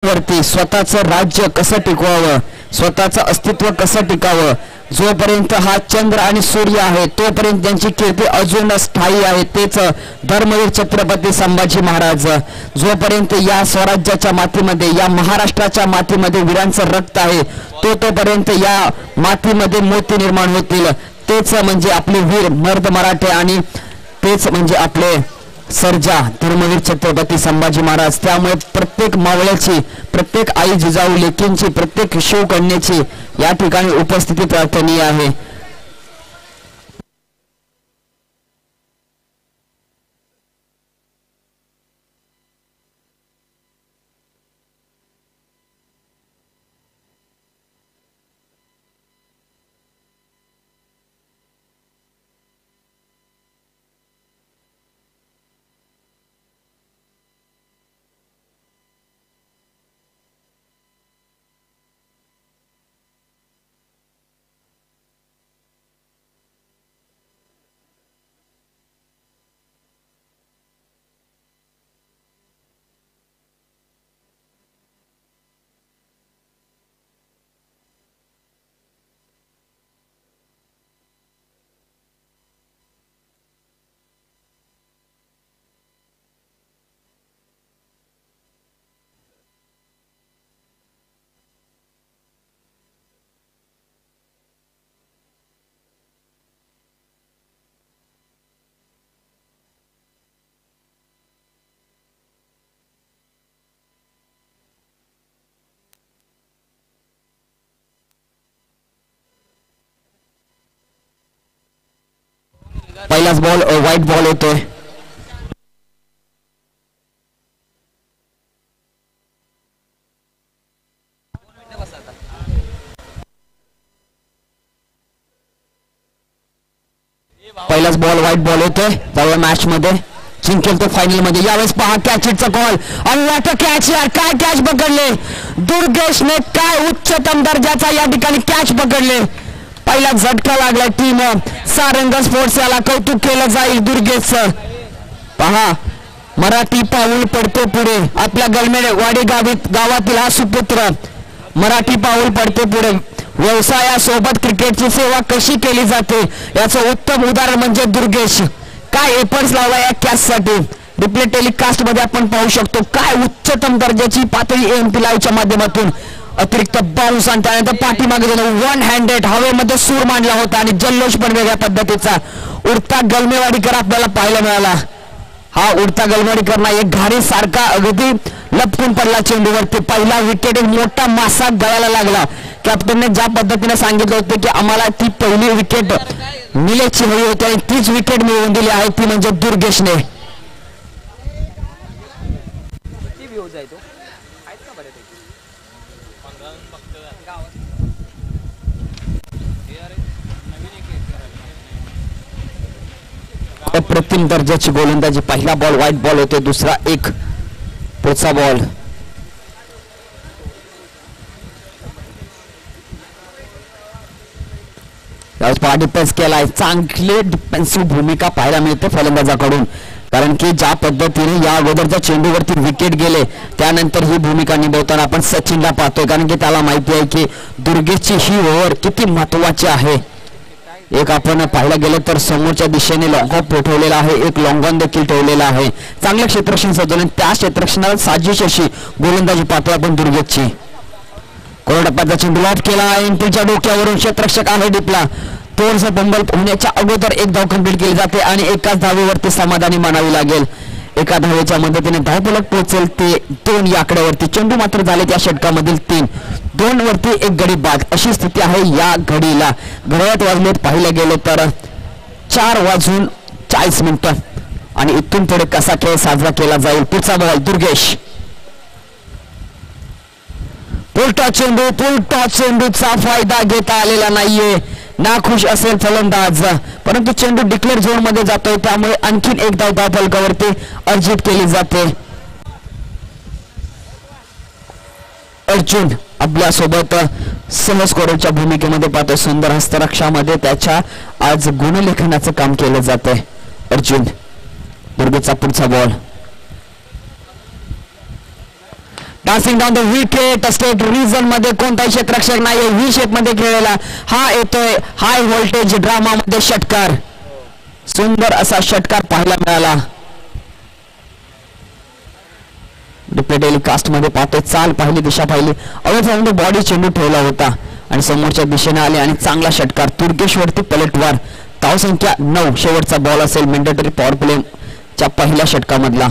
वरती स्वतःचं राज्य कसं टिकवावं, स्वतःचं अस्तित्व कसं टिकावं, जोपर्यंत हा चंद्र आणि सूर्य आहे तोपर्यंत त्यांची कीर्ती अजून स्थायी आहे. तेच धर्मवीर छत्रपती संभाजी महाराज. जोपर्यंत या स्वराज्याच्या मातीमध्ये, या महाराष्ट्राच्या मातीमध्ये वीरांचं रक्त आहे तोपर्यंत या मातीमध्ये मोती निर्माण होतील. तेच म्हणजे आपले वीर मर्द मराठे आणि तेच म्हणजे आपले सर्जा धर्मवीर छत्रपती संभाजी महाराज. त्यामुळे प्रत्येक मावळ्याची, प्रत्येक आई जिजाऊ लेकींची, प्रत्येक शिवकन्याची या ठिकाणी उपस्थिती प्रार्थनीय आहे. पहिलाच बॉल व्हाईट बॉल होतोय. पहिलाच बॉल व्हाईट बॉल होतोय. जाऊया मॅच मध्ये, जिंकेल तो फायनल मध्ये. यावेळेस पहा कॅच हिटचा कॉल आणि वाटतं कॅच. यार काय कॅच पकडले दुर्गेशने, काय उच्चतम दर्जाचा या ठिकाणी कॅच पकडले. पहिला झटका लागला टीम सारंग स्पोर्ट्स, याला कौतुक केलं जाईल दुर्गेशचं. पहा मराठी पाऊल पडतो पुढे. आपल्या गलमेवाडी गावातील हा सुपुत्र मराठी पाऊल पडते पुढे. व्यवसायासोबत क्रिकेटची सेवा कशी केली जाते याचं उत्तम उदाहरण म्हणजे दुर्गेश. काय एफर्ट्स लावला या कॅचसाठी. रिप्ले टेलिकास्ट मध्ये आपण पाहू शकतो काय उच्चतम दर्जाची पातळी एमपी लाईव्हच्या माध्यमातून. अतिरिक्त बाउन्स आणि त्यानंतर पाठीमागे वन हँडेड हवेमध्ये सूर मांडला होता आणि जल्लोष पण वेगळ्या पद्धतीचा. उडता गलमेवाडीकर आपल्याला पाहायला मिळाला. हा उडता गलमेवाडीकर ना एक घारी सारखा अगदी लपकून पडला चेंडूवरती. पहिला विकेट एक मोठा मासा गळायला लागला. कॅप्टनने ज्या पद्धतीने सांगितलं होतं की आम्हाला ती पहिली विकेट मिलेची हवी होती आणि तीच विकेट मिळवून दिली आहे, ती म्हणजे दुर्गेशने. अप्रतिम दर्जाची गोलंदाजी. पहिला बॉल व्हाईट बॉल होते, दुसरा एक पुढचा बॉल. डिफेन्स केलाय. चांगली डिफेन्सिव्ह भूमिका पाहायला मिळते फलंदाजाकडून, कारण की ज्या पद्धतीने या अगोदरच्या चेंडूवरती विकेट गेले त्यानंतर ही भूमिका निभवताना आपण सचिनला पाहतोय, कारण की त्याला माहिती आहे की दुर्गेशची ही ओव्हर किती महत्वाची आहे. एक आपण पाहायला गेलं तर समोरच्या दिशेने लॉंग ऑफ ठेवलेला आहे, एक लॉंग ऑन देखील ठेवलेला आहे. चांगलं क्षेत्ररक्षण सजवलं, त्या क्षेत्ररक्षणाला साजिश अशी गोलंदाजी पाहतोय आपण दुर्गेशची. कोरडप्पाचा चेंडू लॉट केला. एंट्रीच्या डोक्यावरून क्षेत्ररक्षक आहे डिपला. थोडस बंबल होण्याच्या अगोदर एक धाव कंप्लीट केली जाते आणि एकाच धावेवरती समाधानी मानावी लागेल. एका धावेच्या मदतीने धावफलक पोहोचेल ते 2 या आकड्यावरती. चेंडू मात्र झाले त्या षटकामधील 3. 2 वरती एक गडी बाद अशी स्थिती आहे या घडीला. घड्याळात वाजलेत पाहिलं गेलं तर 4:40 आणि इथून पुढे कसा खेळ साजरा केला जाईल. पुढचा बॉल दुर्गेश. पुलटा चेंडूचा फायदा घेता आलेला नाहीये. नाखुश असेल फलंदाज, परंतु चेंडू डिक्लेअर झोन मध्ये जातोय त्यामुळे आणखीन एक धाव फलकावरती अर्जित केली जाते. अर्जुन आपल्यासोबत सहस्कोरच्या भूमिकेमध्ये पाहतो. सुंदर हस्तरक्षामध्ये त्याच्या आज गुणलेखनाचं काम केलं जातंय. अर्जुन. दुर्गेशचा पुढचा ball. Passing down the wicket. स्टेट रिजन मध्ये कोणताही क्षेत्ररक्षक नाही. व्ही शेप मध्ये खेळलेला हा येतोय हाय व्होल्टेज ड्रामा मध्ये षटकार. सुंदर असा षटकार पाहायला मिळाला. रिप्ले टेलिकास्ट मध्ये पाहतोय. चाल पाहिली, दिशा पाहिली, अवघड बॉडी चेंडू ठेवला होता आणि समोरच्या दिशेने आले आणि चांगला षटकार. तुर्गेशवरती पलटवार. धावसंख्या 9. शेवटचा बॉल असेल मॅन्डेटरी पॉवर प्ले च्या पहिल्या षटकामधला.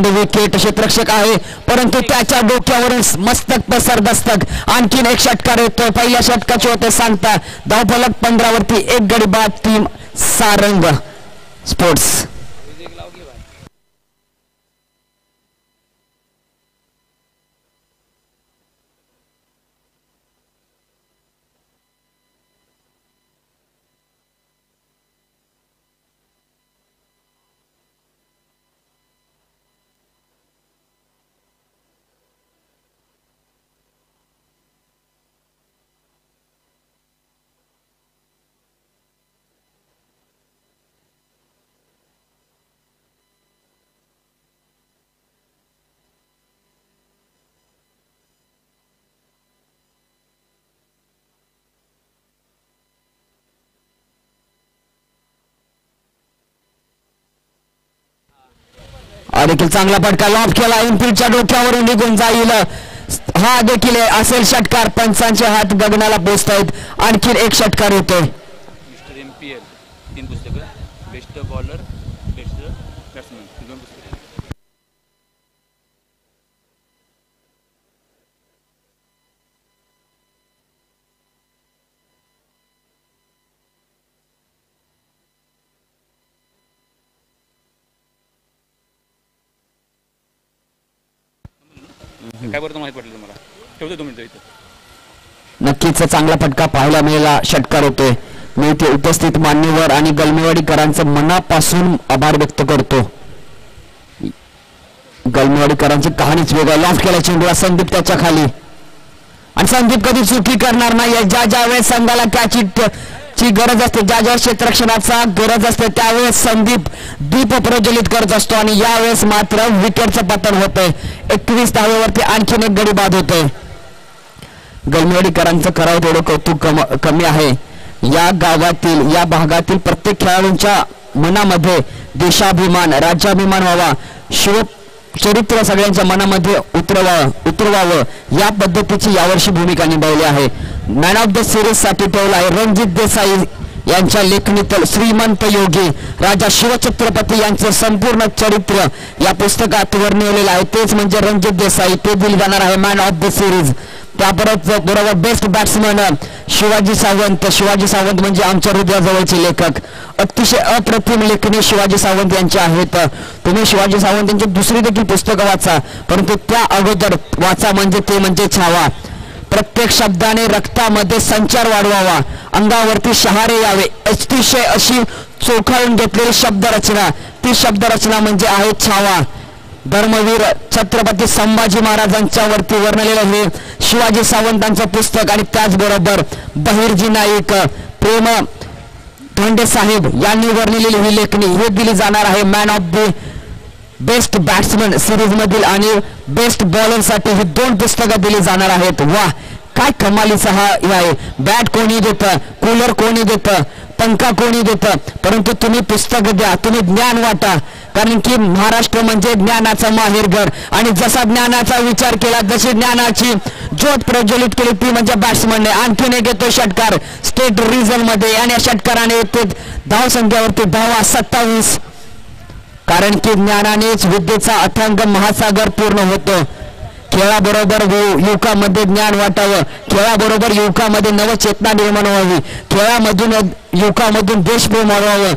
विकेट. क्षेत्ररक्षक आहे परंतु त्याच्या डोक्यावरून मस्तक पसर दस्तक. आणखीन एक षटकार येतोय. पहिल्या षटकाचे होते सांगता. धावफलक 15 वरती 1 गडी बाद. Team Sarang sports. देखील चांगला फटका लॉफ केला. इनफिल्डच्या डोक्यावरून निघून जाईल. हा देखील असेल षटकार. पंचांचे हात गगनाला पोचतायत. आणखीन एक षटकार होतोय. मिस्टर MPL 3 पुस्तकं. बेस्ट बॉलर, बेस्ट बॅट्समन 2 पुस्तकं. काय बरं माहिती पडलं मला. ठेवतो 2 मिनिटं इथं. नक्कीच चांगला फटका पाहायला मिळाला. षटकार होतोय. मी ते उपस्थित मान्यवर आणि गलमेवाडीकरांचं मनापासून आभार व्यक्त करतो. गलमेवाडीकरांची कहाणीच वेगळी. लॉफ केला चेंडूला संदीप त्याच्या खाली आणि संदीप कधी चुकी करणार नाही. ज्या वेळेस संघाला ची गरज असते, ज्या क्षेत्ररक्षणाचा गरज असते त्यावेळेस संदीप दीप प्रज्वलित करत असतो आणि यावेळेस मात्र विकेटचं पतन होतंय. 21 धावेवरती आणखीन एक गडी बाद होतोय. गलमेवाडीकरांचं करावं थोडं कौतुक कमी आहे. या गावातील, या भागातील प्रत्येक खेळाडूंच्या मनामध्ये देशाभिमान, राज्याभिमान व्हावा, शिवचरित्र सगळ्यांच्या मनामध्ये उतरवावं या पद्धतीची यावर्षी भूमिका निभावली आहे. मॅन ऑफ द सिरीज साठी ठेवला आहे रणजित देसाई यांच्या लेखणीतील श्रीमंत योगी राजा शिवछत्रपती यांचे संपूर्ण चरित्र या पुस्तकात वर्णिलेलं आहे. तेच म्हणजे रणजित देसाई. ते दिले जाणार आहे मॅन ऑफ द सिरीज. त्याबरोबर बेस्ट बॅट्समन शिवाजी सावंत. शिवाजी सावंत म्हणजे आमच्या हृदयाजवळचे लेखक. अतिशय अप्रतिम लेखणी शिवाजी सावंत यांचे आहेत. तुम्ही शिवाजी सावंत यांची दुसरी देखील पुस्तकं वाचा, परंतु त्या अगोदर वाचा म्हणजे ते म्हणजे छावा. प्रत्येक शब्दाने रक्तामध्ये संचार वाढवावा, अंगावरती शहारे यावे, अतिशय अशी चोखाळून घेतलेली शब्दरचना. ती शब्दरचना म्हणजे आहे छावा. धर्मवीर छत्रपती संभाजी महाराजांच्या वरती वर्णलेलं हे शिवाजी सावंतांचं पुस्तक आणि त्याचबरोबर बहिर्जी नाईक, प्रेम धोंडे साहेब यांनी वर्णिलेली ही लेखणी हे दिली जाणार आहे man of the best batsman series मधील आणि बेस्ट बॉलर साठी ही 2 पुस्तकं दिली जाणार आहेत. वा, काय कमालीचा हा आहे. बॅट कोणी देतं, कूलर कोणी देतं, पंखा कोणी देतं, परंतु तुम्ही पुस्तक द्या, तुम्ही ज्ञान वाटा. कारण की महाराष्ट्र म्हणजे ज्ञानाचं माहेरघर आणि जसा ज्ञानाचा विचार केला, जशी ज्ञानाची ज्योत प्रज्वलित केली ती म्हणजे बॅट्समनने. आणखीन एक येतो षटकार स्टेट रिजन मध्ये आणि या षटकाराने येते धावसंख्येवरती धावा 27. कारण की ज्ञानानेच विद्येचा अथांग महासागर पूर्ण होतो. खेळाबरोबर युवकामध्ये ज्ञान वाटावं, खेळाबरोबर युवकामध्ये नवचेतना निर्माण व्हावी, खेळामधून युवकामधून देशप्रेम वाढवावं,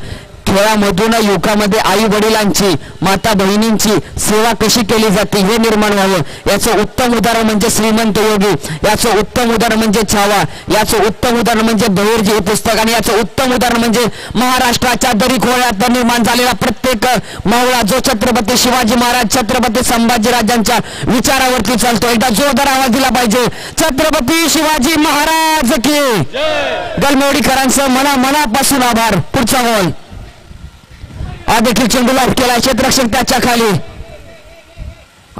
खेळामधून युवकामध्ये आई वडिलांची, माता बहिणींची सेवा कशी केली जाते हे निर्माण व्हावं. याचं उत्तम उदाहरण म्हणजे श्रीमंत योगी, याचं उत्तम उदाहरण म्हणजे छावा, याचं उत्तम उदाहरण म्हणजे बहिर्जी हे पुस्तक आणि याचं उत्तम उदाहरण म्हणजे महाराष्ट्राच्या दरी खोऱ्यात निर्माण झालेला प्रत्येक मावळा जो छत्रपती शिवाजी महाराज, छत्रपती संभाजीराजांच्या विचारावरती चालतो. एकदा जोरदार आवाज दिला पाहिजे, छत्रपती शिवाजी महाराज की. गलमेवाडीकरांचं मनापासून आभार. पुढचा बॉल हा देखील चेंडू लाईट केला, क्षेत्ररक्षक त्याच्या खाली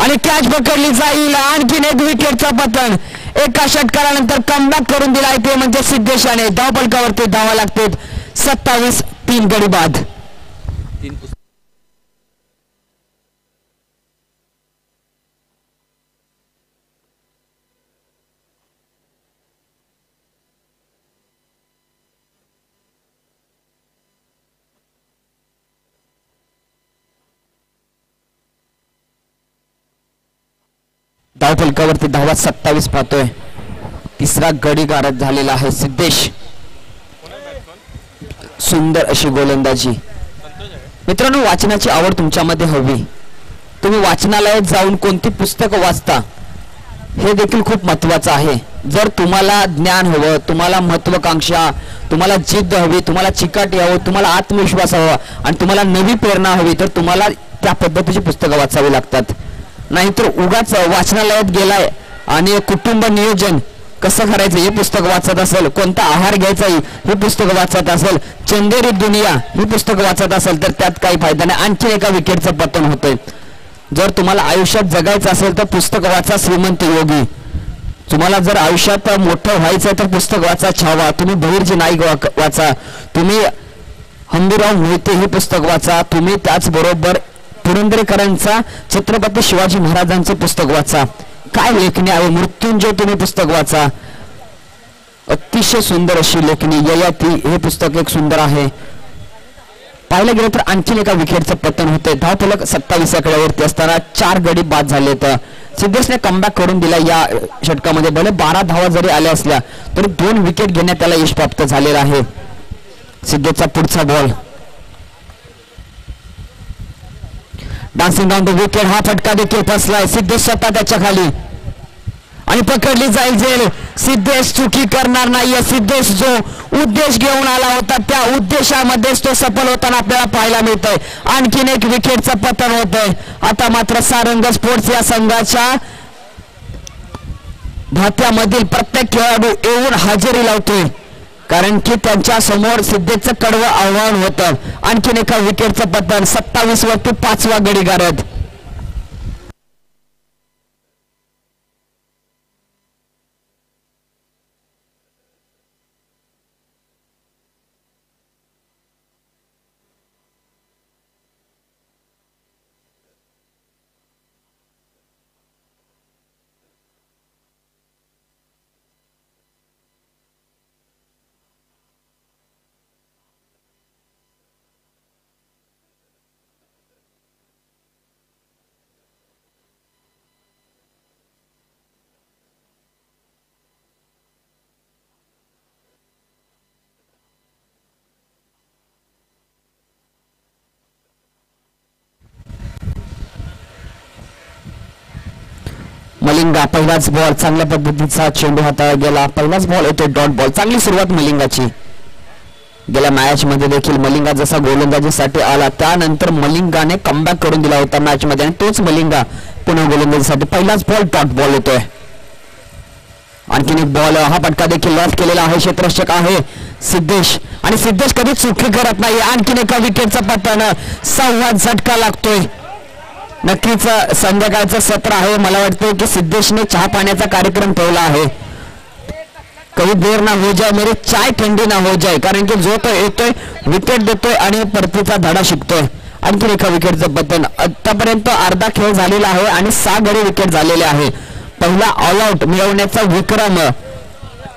आणि कॅच पकडली जाईल. आणखीन एक विकेटचं पतन. एका षटकारानंतर कमबॅक करून दिला आहे ते म्हणजे सिद्धेशाने. धावफलकावरती धावा लागतात. 27-3 गडी बाद. धावफलकावरती धावा 27 पाहतोय. तिसरा गडी गारद झालेला आहे. सिद्धेश सुंदर अशी गोलंदाजी. मित्रांनो, वाचनाची आवड तुमच्यामध्ये हवी. तुम्ही वाचनालयात जाऊन कोणती पुस्तकं वाचता हे देखील खूप महत्वाचं आहे. जर तुम्हाला ज्ञान हवं, तुम्हाला महत्वाकांक्षा, तुम्हाला जिद्द हवी, तुम्हाला चिकाटी हवं, तुम्हाला आत्मविश्वास हवा आणि तुम्हाला नवी प्रेरणा हवी तर तुम्हाला त्या पद्धतीची पुस्तकं वाचावी लागतात. नाहीतर उगाच वाचनालयात गेलाय आणि कुटुंब नियोजन कसं करायचं हे पुस्तक वाचत असेल, कोणता आहार घ्यायचा हे पुस्तक वाचत असेल, चंदेरी दुनिया ही पुस्तक वाचत असेल तर त्यात काही फायदा नाही. आणखी एका विकेटचं पतन होतंय. जर तुम्हाला आयुष्यात जगायचं असेल तर पुस्तक वाचा श्रीमंत योगी. तुम्हाला जर आयुष्यात मोठं व्हायचं तर पुस्तक वाचा छावा. तुम्ही बहिर्जी नाईक वाचा, तुम्ही हंबीराव मोहिते हे पुस्तक वाचा, तुम्ही त्याचबरोबर पुरंदरेकरांचा छत्रपती शिवाजी महाराजांचं पुस्तक वाचा. काय लेखणी आहे. मृत्युंजय तुम्ही पुस्तक वाचा, अतिशय सुंदर अशी लेखणी. ययाती हे पुस्तक एक सुंदर आहे. पाहिलं गेलं तर आणखीन एका विकेटचं पतन होतंय. धावफलक 27 आकड्यावरती असताना 4 गडी बाद झाले. तर सिद्धेशने कमबॅक करून दिला या षटकामध्ये. भले 12 धावा जरी आल्या असल्या तरी 2 विकेट घेण्यात त्याला यश प्राप्त झालेलं आहे. सिद्धेशचा पुढचा ball dancing down the wicket. हा फटका देखील फसलाय. सिद्धेश स्वतः त्याच्या खाली आणि पकडली जाईल जेल. सिद्धेश चुकी करणार नाहीये. सिद्धेश जो उद्देश घेऊन आला होता त्या उद्देशामध्येच तो सफल होताना आपल्याला पाहायला मिळतंय. आणखीन एक विकेटचं पतन होतंय. आता मात्र सारंग स्पोर्ट्स या संघाच्या भात्यामधील प्रत्येक खेळाडू येऊन हजेरी लावतोय कारण की त्यांच्या समोर सिद्धेशचं कडवं आव्हान होतं. आणखीन एका विकेटचं पतन. 27 वरती 5वा गडी गारद. मलिंगा पहिलाच बॉल. चांगल्या पद्धतीचा चेंडू हाताळला गेला. पहिलाच बॉल येतो डॉट बॉल. चांगली सुरुवात मलिंगाची. गेल्या मॅच मध्ये देखील मलिंगा जसा गोलंदाजीसाठी आला त्यानंतर मलिंगाने कमबॅक करून दिला होता मॅच मध्ये आणि तोच मलिंगा पुन्हा गोलंदाजीसाठी. पहिलाच बॉल डॉट बॉल येतोय. आणखीन एक बॉल. हा फटका देखील लॉस केलेला आहे. क्षेत्ररक्षक आहे सिद्धेश आणि सिद्धेश कधी चुकी करत नाही. आणखीन एका विकेटचा पतन. 6वा झटका लागतोय. नक्कीच संध्याकाळचं सत्र आहे. मला वाटतं की सिद्धेशने चहा पाण्याचा कार्यक्रम ठेवला आहे. कधी देर ना हो जाए मेरी चाय ठंडी ना हो जाए. कारण की जो तो येतोय विकेट देतोय आणि परतीचा धडा शिकतोय. आणखी एका विकेटचं पतन. आतापर्यंत अर्धा खेळ झालेला आहे आणि 6 गडी विकेट झालेले आहे. पहिला ऑल आउट मिळवण्याचा विक्रम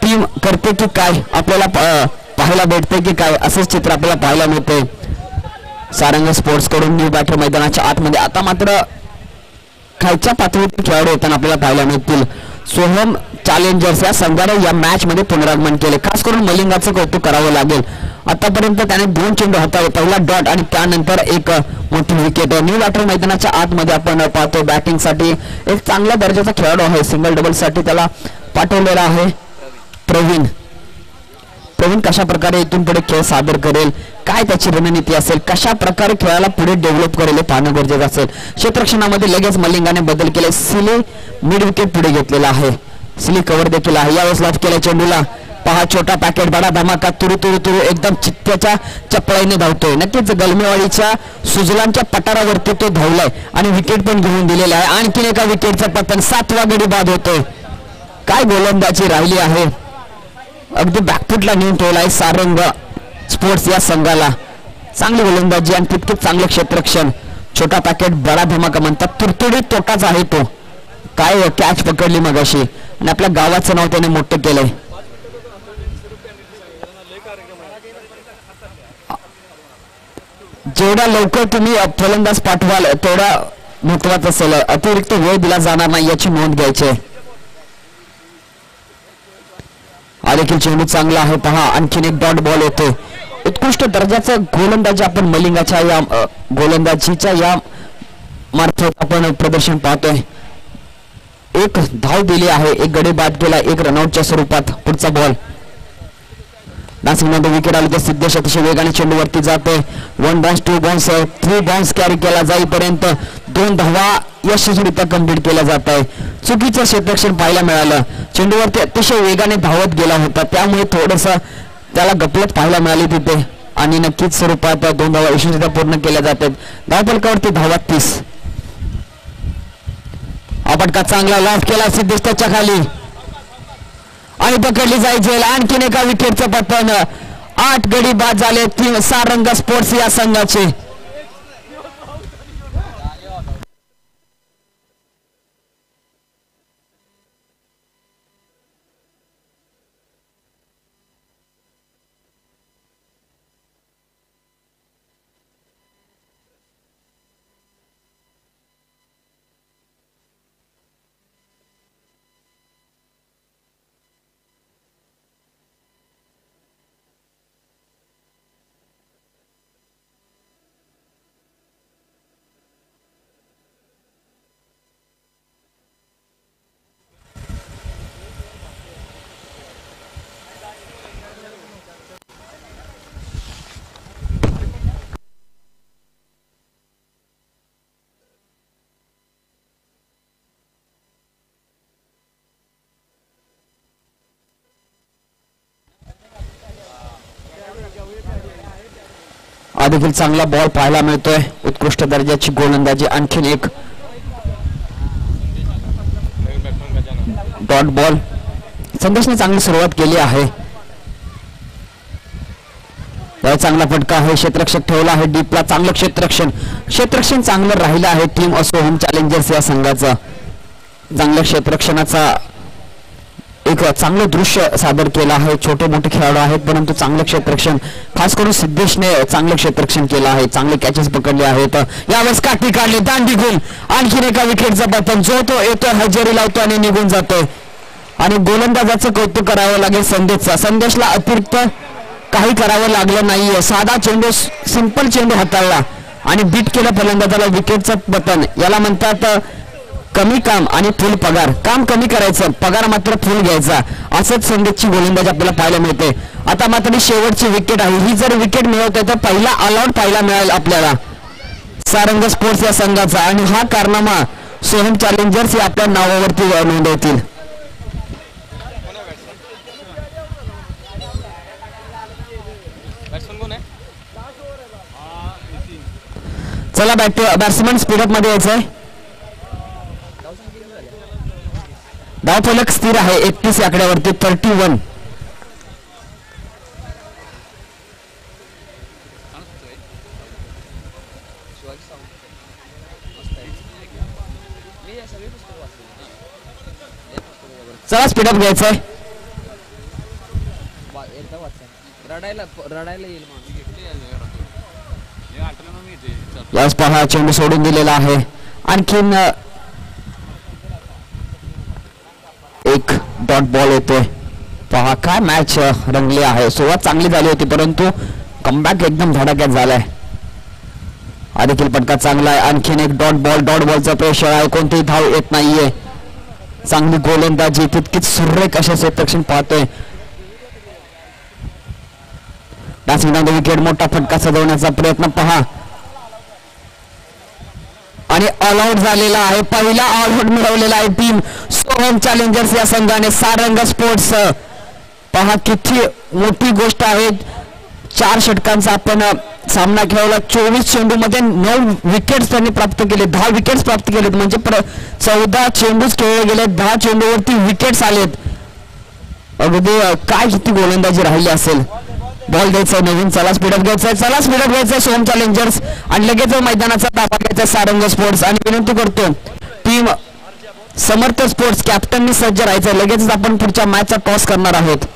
टीम करते की काय आपल्याला पाहायला भेटते की काय असंच चित्र आपल्याला पाहायला मिळते सारंग स्पोर्ट्स कडून. न्यू बॅटर मैदानाच्या आतमध्ये. आता मात्र खालच्या पातळीवर खेळाडू येताना आपल्याला पाहायला मिळतील. सोहम चॅलेंजर्स या संघाने या मॅच मध्ये पुनरागमन केले. खास करून मलिंगाचं कौतुक करावं लागेल. आतापर्यंत त्याने 2 चेंडू हाताळले. पहिला डॉट आणि त्यानंतर एक मोठी विकेट. न्यू बॅटर मैदानाच्या आतमध्ये आपण पाहतो बॅटिंगसाठी एक चांगल्या दर्जाचा खेळाडू आहे. सिंगल डबल साठी त्याला पाठवलेला आहे प्रवीण. प्रवीण कशा प्रकारे इथून पुढे खेळ सादर करेल, काय त्याची रणनीती असेल, कशा प्रकारे खेळाला पुढे डेव्हलप करेल हे पाहणं गरजेचं असेल. क्षेत्ररक्षणामध्ये लगेच मलिंगाने बदल केले. सिली मिड विकेट पुढे घेतलेला आहे. सिली कव्हर देखील आहे. यावेळेस लॉफ केला चेंडूला पहा छोटा पॅकेट बडा धमाका तुरु तुरु तुरु एकदम चित्त्याच्या चपळाईने धावतोय. नक्कीच गलमेवाडीच्या सुजलांच्या पठारावरती तो धावलाय आणि विकेट पण घेऊन दिलेला आहे. आणखीन एका विकेटचं पतन 7वा गडी बाद होतोय. काय गोलंदाजी राहिली आहे. अगदी बॅकफुटला नेऊन ठेवलाय सारंग स्पोर्ट्स या संघाला. चांगली गोलंदाजी आणि तितकेच चांगलं क्षेत्ररक्षण. छोटा पॅकेट बडा धमाका म्हणतात. तुडतुडीत तोटाच आहे तो. काय कॅच पकडली मगाशी आणि आपल्या गावाचं नाव त्याने मोठं केलंय. जेवढा लवकर तुम्ही फलंदाज पाठवाल तेवढा महत्वाचं असेल. अतिरिक्त वेळ दिला जाणार नाही याची नोंद घ्यायची आहे. हा देखील चेंडू चांगला आहे. पहा आणखीन एक डॉट बॉल येतो. उत्कृष्ट दर्जाचं गोलंदाजी आपण मलिंगाच्या या गोलंदाजीच्या या मार्फत आपण प्रदर्शन पाहतोय. एक धाव दिली आहे. एक गडी बाद केला. एक रनआउटच्या स्वरूपात. पुढचा बॉल नाशिकमध्ये विकेट आले तर सिद्धेश अतिशय वेगाने चेंडूवरती जाते. 1 बाउन्स 2 बाउन्स 3 बाउन्स कॅरी केला जाईपर्यंत 2 धावा यशस्वीरित्या कंप्लीट केल्या जात आहे. चुकीचं क्षेत्ररक्षण पाहायला मिळालं. चेंडूवरती अतिशय वेगाने धावत गेला होता त्यामुळे थोडस त्याला गपलत पाहायला मिळाली तिथे आणि नक्कीच स्वरूपात 2 धावा यशस्वीरित्या पूर्ण केल्या जातात. धावफलकावरती धावा 30. आपटका चांगला लॉफ केला सिद्धेश त्याच्या खाली आणि पकडली जायचे. आणखीन एका विकेटचं पतन. 8 गडी बाद झाले सारंग स्पोर्ट्स या संघाचे. हा देखील चांगला बॉल पाहायला मिळतोय. उत्कृष्ट दर्जाची गोलंदाजी. आणखीन एक डॉट बॉल. संदेशने चांगली सुरुवात केली आहे. चांगला फटका आहे. क्षेत्ररक्षक ठेवला आहे डीपला. चांगलं क्षेत्ररक्षण चांगलं राहिलं आहे. टीम असो होम चॅलेंजर्स या संघाचा चांगल्या क्षेत्ररक्षणाचा एक चांगलं दृश्य सादर केलं आहे. छोटे मोठे खेळाडू आहेत परंतु चांगलं क्षेत्ररक्षण खास करून सिद्धेशने चांगलं क्षेत्ररक्षण केलं आहे. चांगले कॅचेस पकडले आहेत. यावेळेस काठी काढली दांडी गुल. आणखीन एका विकेटचं पतन. जो तो येतो हजेरी लावतो आणि निघून जातोय आणि गोलंदाजाचं कौतुक करावं लागेल संदेशचा. संदेशला अतिरिक्त काही करावं लागलं नाहीये. साधा चेंडू सिंपल चेंडू हाताळला आणि बीट केलं फलंदाजाला. विकेटचं पतन याला म्हणतात कमी काम आणि फुल पगार. काम कमी करायचं पगार मात्र फुल घ्यायचा. असंच संदेशची गोलंदाजी आपल्याला पाहायला मिळते. आता मात्र शेवटची विकेट आहे. ही जर विकेट मिळवते तर पहिला ऑल आउट पाहायला मिळेल आपल्याला सारंग स्पोर्ट्स या संघाचा आणि हा कारनामा सोहम चॅलेंजर्स हे आपल्या नावावरती नोंदवतील. चला बॅट्समन स्पीडअप मध्ये यायचंय. धावफलक स्थिर आहे 31 आकड्यावरती 31. चला स्पीडअप घ्यायचंय. यास पहा चेंडू सोडून दिलेला आहे. आणखीन एक डॉट बॉल येतोय. पहा काय मॅच रंगली आहे. सुरुवात चांगली झाली होती परंतु कमबॅक एकदम धडाक्यात झालाय. हा देखील पटका चांगला आहे. आणखीन एक डॉट बॉलचा प्रेशर आहे. कोणतीही धाव येत नाहीये. चांगली गोलंदाजी तितकीच सुरेख अशा क्षेत्ररक्षण पाहतोय. विकेट मोठा फटका सजवण्याचा प्रयत्न पहा आणि ऑल आउट झालेला आहे. पहिला ऑल आउट मिळवलेला आहे टीम सोहम चॅलेंजर्स या संघाने. सारंग स्पोर्ट्स पहा किती मोठी गोष्ट आहे. 4 षटकांचा आपण सामना खेळवला. 24 चेंडूमध्ये 9 विकेट्स त्यांनी प्राप्त केले. 10 विकेट्स प्राप्त केलेत. म्हणजे 14 चेंडूच खेळले गेले. 10 चेंडूवरती विकेट्स आलेत. अगदी काय किती गोलंदाजी राहिली असेल. बॉल द्यायचा नवीन. चला स्पीडअप घ्यायचा. चला स्पीडअप घ्यायचा सोम चॅलेंजर्स आणि लगेच मैदानाचा ताबा घ्यायचा सारंग स्पोर्ट्स. आणि विनंती करतो टीम समर्थ स्पोर्ट्स कॅप्टननी सज्ज राहायचं. लगेच आपण पुढच्या मॅचचा टॉस करणार आहोत.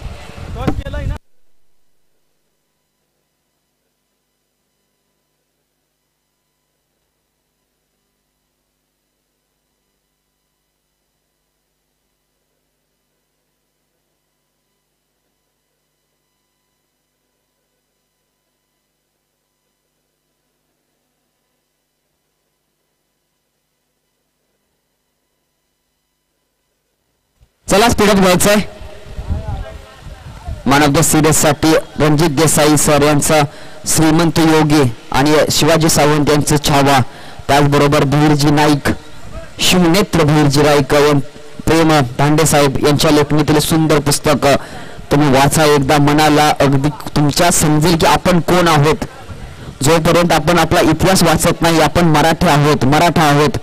चला स्पीडअप घ्यायचंय. मॅन ऑफ द सिरीज साठी रणजित देसाई सर यांचा श्रीमंत योगी आणि शिवाजी सावंत यांचं छावा. त्याचबरोबर भीरजी नाईक, शिवनेत्र भीरजी नाईक, प्रेम दांडे साहेब यांच्या लेखणीतील सुंदर पुस्तक तुम्ही वाचा एकदा. मनाला अगदी तुमच्या समजेल की आपण कोण आहोत. जोपर्यंत आपण आपला इतिहास वाचत नाही, आपण मराठा आहोत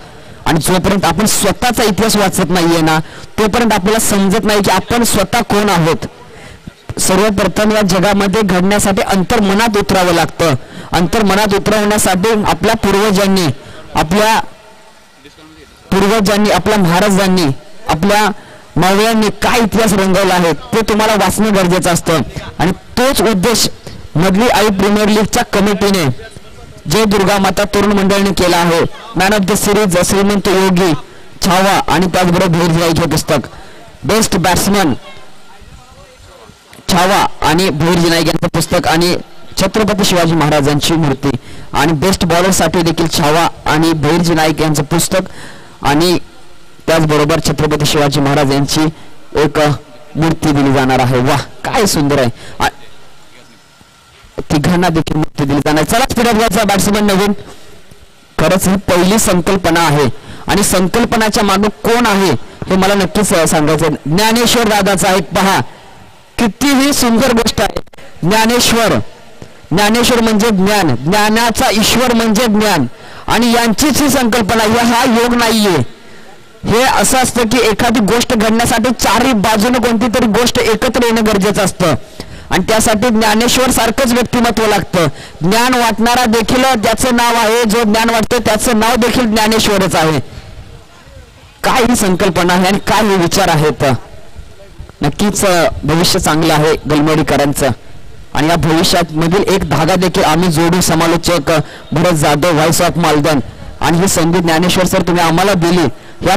आणि जोपर्यंत आपण स्वतःचा इतिहास वाचत नाहीये ना, तोपर्यंत आपल्याला समजत नाही की आपण स्वतः कोण आहोत. सर्वप्रथम या जगामध्ये घडण्यासाठी अंतर्मनात उतरावं लागतं. अंतर्मनात उतरवण्यासाठी आपल्या पूर्वजांनी, आपल्या महाराजांनी, आपल्या मावळ्यांनी काय इतिहास रंगवला आहे ते तुम्हाला वाचणं गरजेचं असतं. आणि तोच उद्देश मधली आई प्रीमियर लीगच्या कमिटीने जय दुर्गा माता तरुण मंडळाने केला आहे. मॅन ऑफ द सिरीज श्रीमंत योगी, छावा आणि त्याचबरोबर भीरजी नाईक हे पुस्तक. बेस्ट बॅट्समन छावा आणि भीरजी नाईक यांचं पुस्तक आणि छत्रपती शिवाजी महाराजांची मूर्ती. आणि बेस्ट बॉलर साठी देखील छावा आणि भीरजी नाईक यांचं पुस्तक आणि त्याचबरोबर छत्रपती शिवाजी महाराज यांची एक मूर्ती दिली जाणार आहे. वाह काय सुंदर आहे. तिघांना देखील मूर्ती दिली जाणार. चला स्पीडअप घ्यायचा बॅट्समन नवीन. खरंच ही पहिली संकल्पना आहे आणि संकल्पनाच्या मागे कोण आहे हे मला नक्कीच सांगायचं. ज्ञानेश्वर दादाचा एक पहा कितीही सुंदर गोष्ट आहे. ज्ञानेश्वर म्हणजे ज्ञान, ज्ञानाचा ईश्वर म्हणजे ज्ञान आणि यांचीच ही संकल्पना. हा योग नाहीये. हे असं असतं की एखादी गोष्ट घडण्यासाठी चारही बाजूने कोणती तरी गोष्ट एकत्र येणं गरजेचं असतं आणि त्यासाठी ज्ञानेश्वर सारखंच व्यक्तिमत्व लागतं. ज्ञान वाटणारा देखील त्याचं नाव आहे. जो ज्ञान वाटतो त्याचं नाव देखील ज्ञानेश्वरच आहे. काय ही संकल्पना आहे आणि काय हे विचार आहेत. नक्कीच भविष्य चांगलं आहे गलमेडीकरांचं आणि या भविष्यात मधील एक धागा देखील आम्ही जोडू. समालोचक भरत जाधव, व्हॉइस ऑफ मालदन. आणि ही संधी ज्ञानेश्वर सर तुम्ही आम्हाला दिली या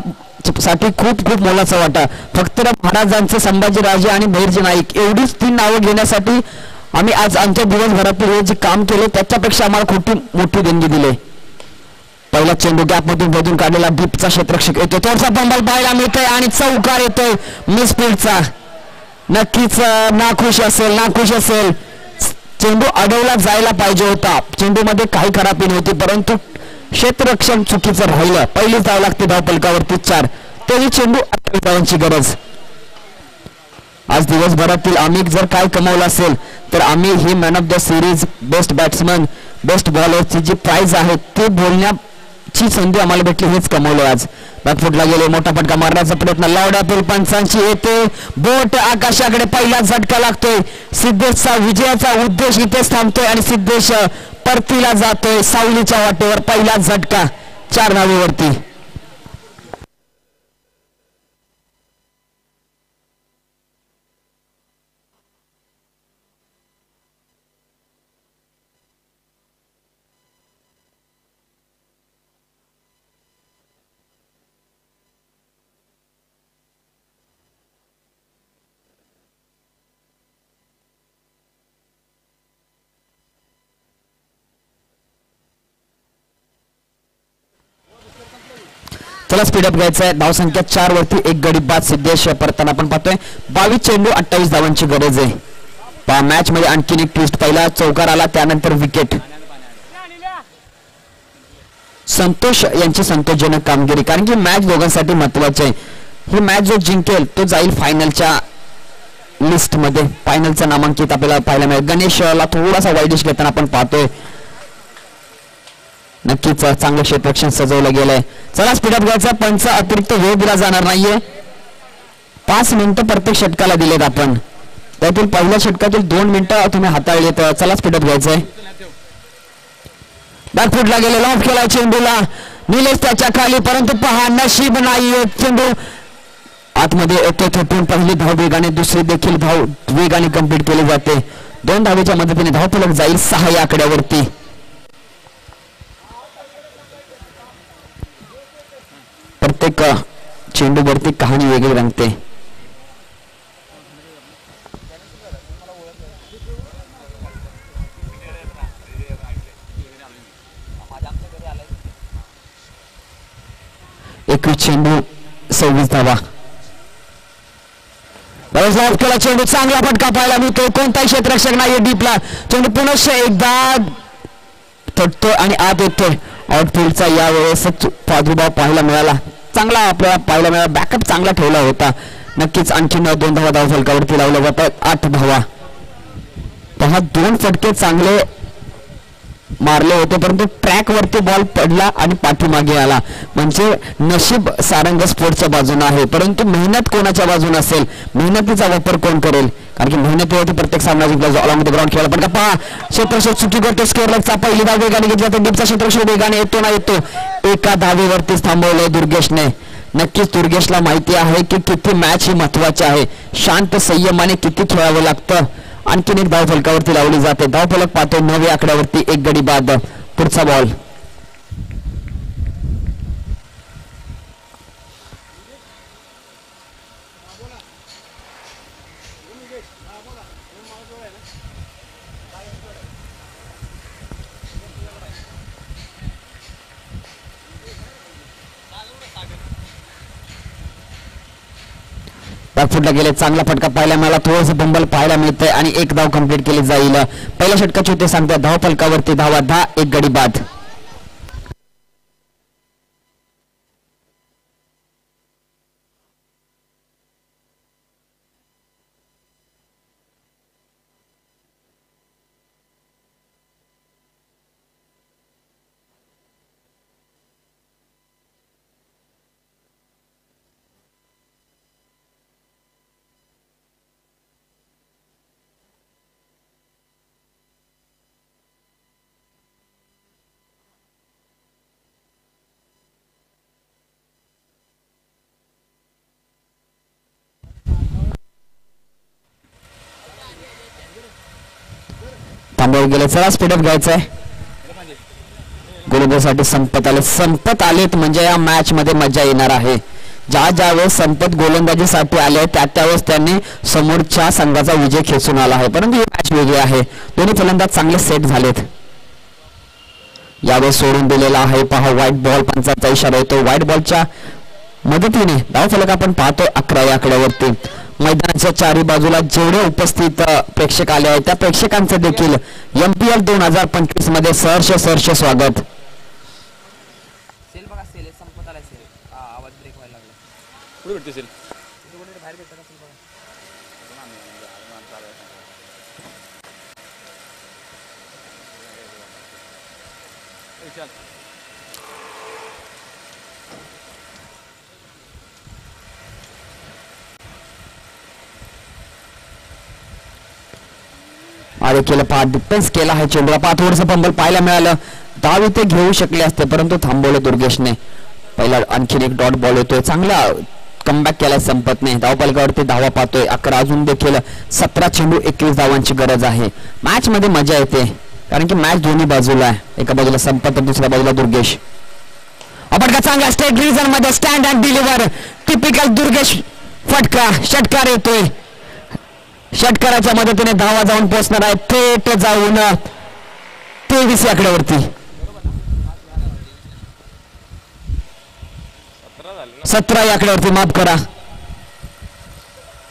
साठी खूप खूप मोलाचा वाटा. फक्त महाराजांचे संभाजीराजे आणि भीरजी नाईक एवढीच 3 नावं घेण्यासाठी आम्ही आज आमच्या दिवसभरातील हे जे काम केले त्याच्यापेक्षा आम्हाला खूप मोठी देणगी दिली. पहिला चेंडू गॅपमधून बदलून काढलेला दीपचा क्षेत्ररक्षक येतो. थोडासा बंबल पाहायला मिळतोय आणि चौकार येतोय मिस स्पीडचा. नक्कीच नाखुश असेल. चेंडू अडवला जायला पाहिजे होता. चेंडूमध्ये काही खराबी नव्हती परंतु क्षेत्ररक्षण चुकीचं राहिलं. पहिलीच धाव लागते धावफलकावरती 4. तरी चेंडू 28 धावांची गरज. आज दिवसभरातील आम्ही जर काय कमावलं असेल तर आम्ही ही man of the series, best batsman, best बॉलरची जी प्राइज आहे ते बोलण्याची संधी आम्हाला भेटली. हेच कमावलं आज. बॅकफुटला गेले. मोठा फटका मारण्याचा प्रयत्न लावड्यातील पंचांची येते. बोट आकाशाकडे. पहिला झटका लागतोय. सिद्धेशचा विजयाचा उद्देश इथेच थांबतोय आणि सिद्धेश परतीला जातोय सावलीच्या वाटेवर. पहिला झटका 4 धावेवरती. चला स्पीडअप घ्यायचा आहे. धावसंख्या 4 वरती एक गडी बाद. सिद्धेश परताना आपण पाहतोय 22 चेंडू 28 धावांची गरज आहे. पहा मॅच मध्ये आणखीन एक ट्विस्ट. पहिला चौकार आला त्यानंतर विकेट. संतोष यांची संतोषजनक कामगिरी कारण की मॅच दोघांसाठी महत्वाची आहे. ही मॅच जो जिंकेल तो जाईल फायनलच्या फायनलिस्ट मध्ये फायनलचं नामांकित आपल्याला पाहायला मिळेल. गणेशला थोडासा वाईडिश घेताना आपण पाहतोय. नक्कीच चांगलं क्षेत्ररक्षण सजवलं गेलंय. चला स्पीडअप घ्यायचा. पंच अतिरिक्त वेळ दिला जाणार नाहीये. 5 मिनिटं प्रत्येक षटकाला दिलेत आपण. त्यातील पहिल्या षटकातील 2 मिनिटं तुम्ही हाताळलेत. चला स्पीडअप घ्यायचंय. बॅकफुटला गेलेला ऑफ केला चेंडूला. निलेश त्याच्या खाली परंतु पहा नशीब नाहीये. चेंडू आतमध्ये येतो थोपवून पहिली धाव वेगाने दुसरी देखील धाव वेगाने कंप्लीट केली जाते. 2 धावेच्या मदतीने धावफलक जाईल 6 या आकड्यावरती. प्रत्येक चेंडूवरती कहाणी वेगळी रंगते. चेंडू 26 धावा. केला चेंडू. चांगला फटका पाहायला मिळतो. कोणताही क्षेत्ररक्षक नाही डीपला. चेंडू पुनश्च एकदा तटतोय आणि आत येतोय. आउटफील्डचा यावेळेस प्रादुर्भाव पाहायला मिळाला. चांगला आपल्याला पाहायला मिळाला. बॅकअप चांगला ठेवला होता. नक्कीच आणखीन 2 धावा धावफलकावरती लावल्या जातात. 8 धावा. पहा 2 फटके चांगले मारले होते परंतु ट्रॅक वरती बॉल पडला आणि पाठीमागे आला. म्हणजे नशीब सारंग स्पोर्ट्सच्या बाजूने आहे परंतु मेहनत कोणाच्या बाजूने असेल. मेहनतीचा वापर कोण करेल. कारण की मेहनतीवरती प्रत्येक सामना जिंकला. अलॉंग द ग्राउंड खेळला. पण पहा क्षेत्ररक्षक चुकी करतो. स्केअरलचा पहिली धाव वेगाने घेतला तर डीपचा क्षेत्ररक्षक वेगाने येतो ना येतो. एका धावेवरतीच थांबवलंय दुर्गेशने. नक्कीच दुर्गेशला माहिती आहे की किती मॅच ही महत्वाची आहे. शांत संयमाने किती खेळावं लागतं. आणखीन एक धाव फलकावरती लावली जाते. धाव फलक पाहतो 9 आकड्यावरती. 1 गडी बाद. पुढचा बॉल. बॅकफुटला गेले. चांगला फटका पाहायला मिळाला. थोडंसं बंबल पाहायला मिळतंय आणि 1 धाव कंप्लीट केली जाईल. पहिल्या षटकाची होते सांगतात धाव फलकावरती धावा 10. 1 गडी बाद. थांबवून गेले. चला स्पीडअप घ्यायचंय. गोलंदाजीसाठी संपत आलेत म्हणजे या मॅच मध्ये मजा येणार आहे. ज्या वेळेस संपत गोलंदाजीसाठी आले त्यावेळेस त्यांनी समोरच्या संघाचा विजय खेचून आला आहे. परंतु ही मॅच वेगळी आहे. दोन्ही फलंदाज चांगले सेट झालेत. यावेळेस सोडून दिलेला आहे. पहा व्हाईट बॉल. पंचाचा इशारा येतो. व्हाईट बॉलच्या मदतीने धावफलक आपण पाहतोय 11 या आकड्यावरती. मैदानाच्या चारी बाजूला जेवढे उपस्थित प्रेक्षक आले आहेत त्या प्रेक्षकांचे देखील MPL 2025 मध्ये सहर्ष स्वागत. आरे केलं. पहा डिफेन्स केला आहे चेंडूला. पहा थोडंसं फंबल पाहायला मिळालं. धाव इथे घेऊ शकले असते परंतु थांबवलं दुर्गेशने. पहिला आणखीन एक डॉट बॉल येतोय. चांगला कमबॅक केला संपतने. धावफलकावरती धावा पाहतोय 11. अजून देखील 17 चेंडू 21 धावांची गरज आहे. मॅच मध्ये मजा येते कारण की मॅच दोन्ही बाजूला आहे. एका बाजूला संपत दुसऱ्या बाजूला दुर्गेश. फटका चांगला स्टेट रिझन मध्ये stand and deliver. Typical Durgesh फटका. षटकार येतोय. षटकाराच्या मदतीने धावा जाऊन पोहोचणार आहे. थेट जाऊन 23 आकड्यावरती. 17 या आकड्यावरती. माफ करा.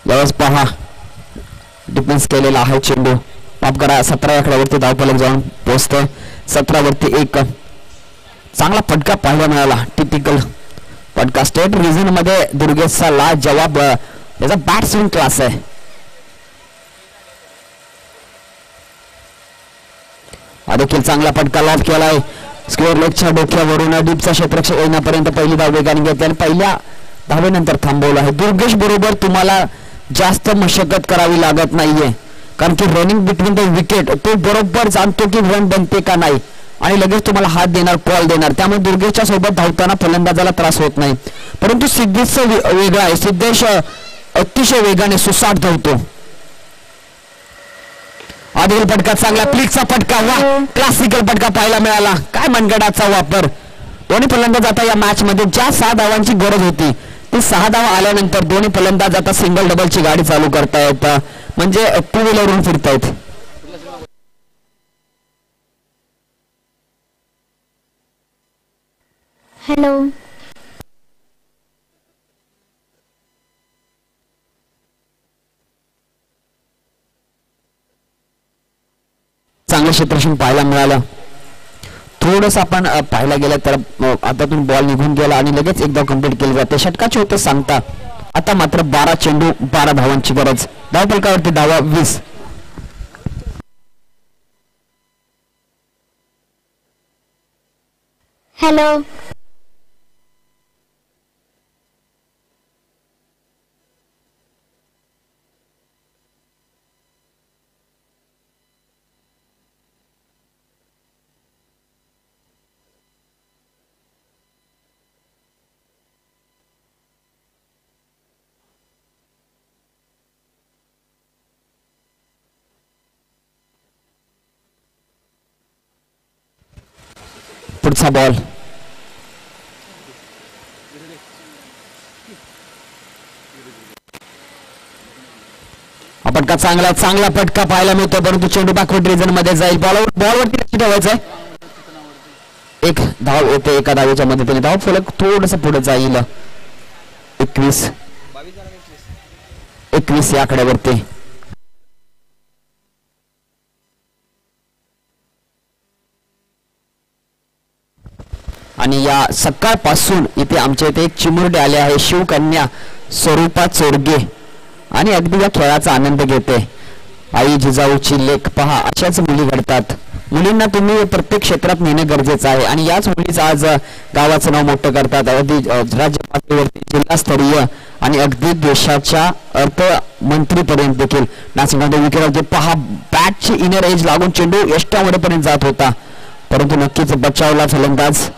यावेळेस पहा डिफेन्स केलेला आहे चेंडू. माफ करा. 17 या आकड्यावरती धावफलक जाऊन पोहोचतोय. 17 वरती 1. चांगला फटका पाहायला मिळाला. टिपिकल फटका. स्टेट रिजन मध्ये दुर्गेशचा ला जवाब. याचा बॅट स्विंग क्लास आहे. हा देखील चांगला फटका लॉफ केलाय स्क्वेअर लेगच्या डोक्यावरून डीपचा क्षेत्ररक्षक येण्यापर्यंत पहिली धाव वेगाने घेतली आणि पहिल्या धावेनंतर थांबवलं आहे. दुर्गेश बरोबर तुम्हाला जास्त मशक्कत करावी लागत नाहीये कारण की रनिंग बिटवीन द विकेट तो बरोबर जाणतो की रन बनते का नाही आणि लगेच तुम्हाला हात देणार कॉल देणार. त्यामुळे दुर्गेशच्या सोबत धावताना फलंदाजाला त्रास होत नाही. परंतु सिद्धेशचं वेगळं आहे. सिद्धेश अतिशय वेगाने सुसाट धावतो. आदिल फटका चांगला फ्लिकचा फटका वा क्लासिकल फटका पाहायला मिळाला. काय मनगडाचा वापर. दोन्ही फलंदाज आता या मॅच मध्ये ज्या 6 धावांची गरज होती ती 6 धावा आल्यानंतर दोन्ही फलंदाज आता सिंगल डबलची गाडी चालू करतायत म्हणजे टू व्हीलरवरून फिरतायत. हॅलो चांगलं क्षेत्ररक्षण पाहायला मिळालं. थोडंसं आपण पाहायला गेलं तर हातातून बॉल निघून गेला आणि लगेच एकदा कंप्लीट केली जाते. षटकाचे होते सांगता. आता मात्र 12 चेंडू 12 धावांची गरज. धावफलकावरती धावा 20. हॅलो पुढचा बॉल फटका चांगला फटका पाहायला मिळतो परंतु चेंडू बॅकवर्ड रिजन मध्ये जाईल. बॉलवरती लक्ष ठेवायचंय. एक धाव येते एका धावेच्या मदतीने. धाव फलक थोडस पुढे जाईल. 21 या आकड्यावरती. आणि या सकाळपासून इथे आमच्या इथे एक चिमुरडे आले आहे. शिवकन्या स्वरूपा चोरगे आणि अगदी या खेळाचा आनंद घेते. आई जिजाऊची लेख पहा अशाच मुली घडतात. मुलींना तुम्ही प्रत्येक क्षेत्रात नेणं गरजेचं आहे आणि याच मुलीच आज गावाचं नाव मोठं करतात. अगदी राज्य पातळीवरती जिल्हास्तरीय आणि अगदी देशाच्या अर्थमंत्रीपर्यंत देखील नाशिक विकेट पहा. बॅटची इनर एज लागून चेंडू यष्टावडेपर्यंत जात होता परंतु नक्कीच बचावला फलंदाज.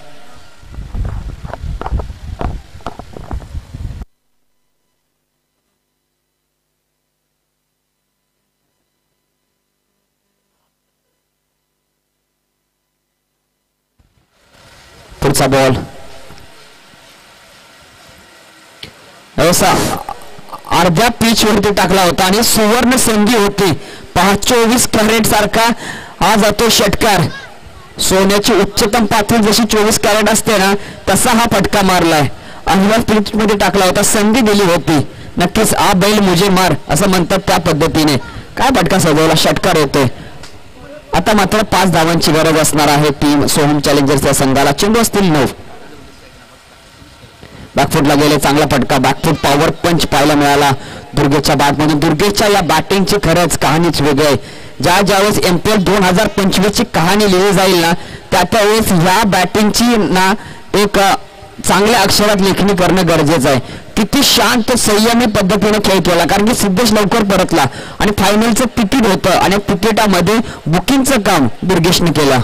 पुढचा बॉल अर्ध्या पिच वरती टाकला होता आणि सुवर्ण संधी होती. 24 कॅरेट सारखा हा जातो षटकार. सोन्याची उच्चतम पातळी जशी 24 कॅरेट असते ना तसा हा फटका मारलाय. अर्ध्या पिच मध्ये टाकला होता. संधी दिली होती. नक्कीच आ बैल मुझे मार असं म्हणतात त्या पद्धतीने. काय फटका सजवला. षटकार होतोय. आता मात्र 5 धावांची गरज असणार आहे टीम सोहम चॅलेंजर्सच्या संघाला. चेंडू असतील 9. बॅकफुटला गेले. चांगला फटका. बॅकफुट पॉवर पंच पाहायला मिळाला दुर्गेशच्या बॅटमधून. दुर्गेशच्या या बॅटिंगची खरंच कहाणीच वेगळी आहे. ज्यावेळेस MPL 2025 ची कहाणी लिहिली जाईल ना त्यावेळेस ह्या बॅटिंगची ना एक चांगल्या अक्षरात लेखणी करणं गरजेचं आहे. किती शांत संयमी पद्धतीने खेळ केला कारण की सिद्धेश लवकर परतला आणि फायनलचं तिकीट होतं आणि तिकिटामध्ये बुकिंगचं काम दुर्गेशने केलं.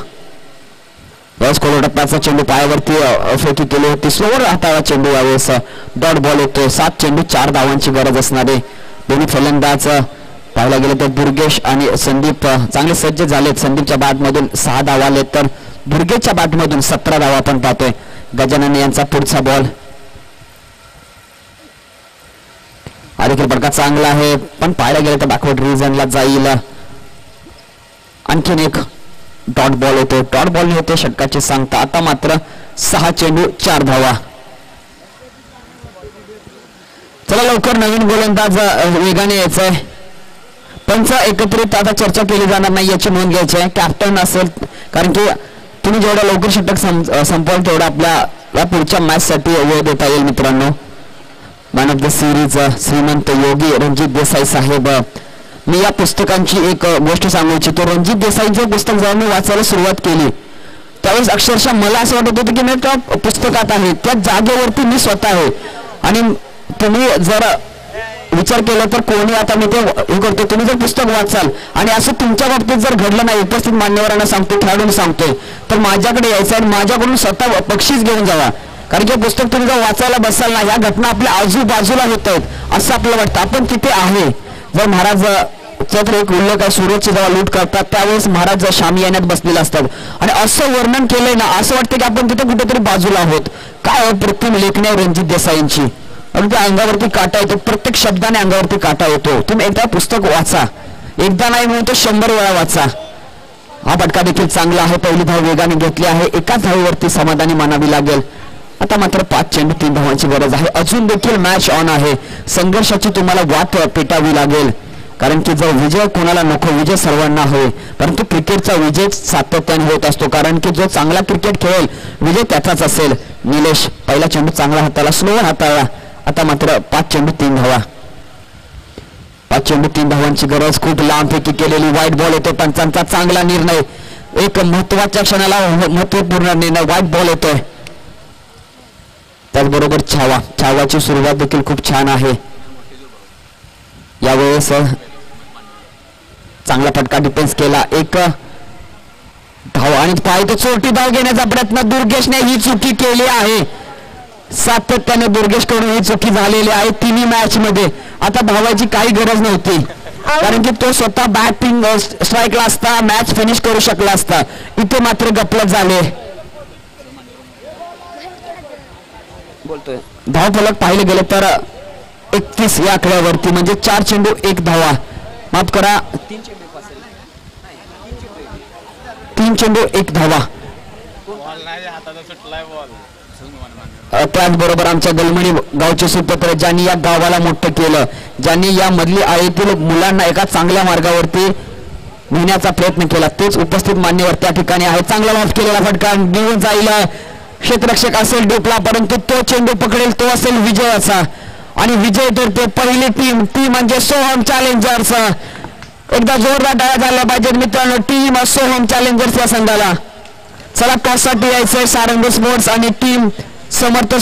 टप्प्याचा चेंडू पायावरती फेकी केली होती. स्लोवर हाताळा चेंडू यावेळेस डॉट बॉल येतोय. 7 चेंडू 4 धावांची गरज असणारे दोन्ही फलंदाज पाहायला गेले तर दुर्गेश आणि संदीप चांगले सज्ज झालेत. संदीपच्या बॅटमधून 6 धावा आलेत तर दुर्गेशच्या बॅटमधून 17 धावा आपण पाहतोय. गजानन यांचा पुढचा बॉल देखील फटका चांगला आहे पण पाहायला गेलं तर बॅकवर्ड रिजनला जाईल. आणखीन एक डॉट बॉल होतो. डॉट बॉल होते षटकाचे सांगता. आता मात्र 6 चेंडू 4 धावा. चला लवकर नवीन गोलंदाज वेगाने यायचंय. पंच एकत्रित आता चर्चा केली जाणार नाही याची नोंद घ्यायची आहे. कॅप्टन असेल कारण की तुम्ही जेवढा लवकर षटक संपवाल तेवढा आपल्या पुढच्या मॅच साठी वेळ देता येईल मित्रांनो. मॅन ऑफ द सिरीज श्रीमंत योगी रणजित देसाई साहेब मी या पुस्तकांची एक गोष्ट सांगू इच्छितो. रणजित देसाईंचं पुस्तक जेव्हा मी वाचायला सुरुवात केली त्यावेळेस अक्षरशः मला असं वाटत होतं की मी त्या पुस्तकात आहे, त्या जागेवरती मी स्वतः आहे. आणि तुम्ही जर विचार केला तर कोणी आता मी ते हे करतो, तुम्ही जर पुस्तक वाचाल आणि असं तुमच्या बाबतीत जर घडलं नाही, उपस्थित मान्यवरांना सांगतो, खेळाडूंना सांगतोय, तर माझ्याकडे यायचं आणि माझ्याकडून स्वतः बक्षीस घेऊन जावा. कारण की पुस्तक तुम्ही जर वाचायला बसाल ना, ह्या घटना आपल्या आजूबाजूला होत आहेत असं आपल्याला वाटतं. आपण तिथे आहे. जर महाराज तर एक उल्लेख आहे, सूरजची जेव्हा लूट करतात त्यावेळेस महाराज शामियान्यात बसलेले असतात आणि असं वर्णन केलंय ना, असं वाटतं की आपण तिथे कुठेतरी बाजूला आहोत. काय अप्रतिम लेखणी आहे रणजित देसाईंची. अगदी अंगावरती काटा येतो, प्रत्येक शब्दाने अंगावरती काटा येतो. तुम्ही एकदा पुस्तक वाचा, एकदा नाही म्हणून तो 100 वेळा वाचा. हा फटका देखील चांगला आहे, पहिली धाव वेगाने घेतली आहे, एकाच धावेवरती समाधानी मानावी लागेल. आता मात्र 5 चेंडू 3 धावांची गरज आहे. अजून देखील मॅच ऑन आहे. संघर्षाची तुम्हाला वाट पेटावी लागेल, कारण की जर विजय कोणाला नको, विजय सर्वांना हवे, परंतु क्रिकेटचा विजय सातत्याने होत असतो. कारण की जो चांगला क्रिकेट खेळेल विजय त्याचाच असेल. निलेश पहिला चेंडू चांगला हाताळला, स्लोवर हाताळला. आता मात्र 5 चेंडू 3 धावा. 5 चेंडू 3 धावांची गरज. खूप लांब फेकी केलेली, वाईट बॉल येतो. पंचांचा चांगला निर्णय, एक महत्वाच्या क्षणाला महत्वपूर्ण निर्णय, वाईट बॉल येतोय. त्याचबरोबर छावाची सुरुवात देखील खूप छान आहे. यावेळेस चांगला फटका डिफेन्स केला, एक धाव आणि पाहिजे चोटी धाव घेण्याचा प्रयत्न. दुर्गेशने ही चुकी केली आहे, सातत्याने दुर्गेशकडून ही चुकी झालेली आहे तिन्ही मॅच मध्ये. आता धावायची काही गरज नव्हती, कारण की तो स्वतः बॅटिंग स्ट्राईकला असता मॅच फिनिश करू शकला असता. इथे मात्र गपलत झाले. धाव फलक पाहिले गेले तर 31 या आकड्यावरती, म्हणजे 4 चेंडू 1 धावा. माफ करा, 3 चेंडू 1 धावा. त्याचबरोबर आमच्या गलमणी गावचे सुपुत्र ज्यांनी या गावाला मोठं केलं, ज्यांनी या मधली आळीतील मुलांना एका चांगल्या मार्गावरती नेण्याचा प्रयत्न केला, तेच उपस्थित मान्यवर त्या ठिकाणी आहे. चांगला माफ केलेला फटका निघून जाईल. क्षेत्ररक्षक असेल डोपला, परंतु तो चेंडू पकडेल तो असेल विजयाचा. आणि विजय तर ते पहिली टीम, ती म्हणजे सोहम चॅलेंजर्स. एकदा जोरदार टाळ्या झाल्या पाहिजेत मित्रांनो, टीम सोहम चॅलेंजर्स या संघाला. चला टॉससाठी यायचंय सारंग स्पोर्ट्स आणि टीम समर्थ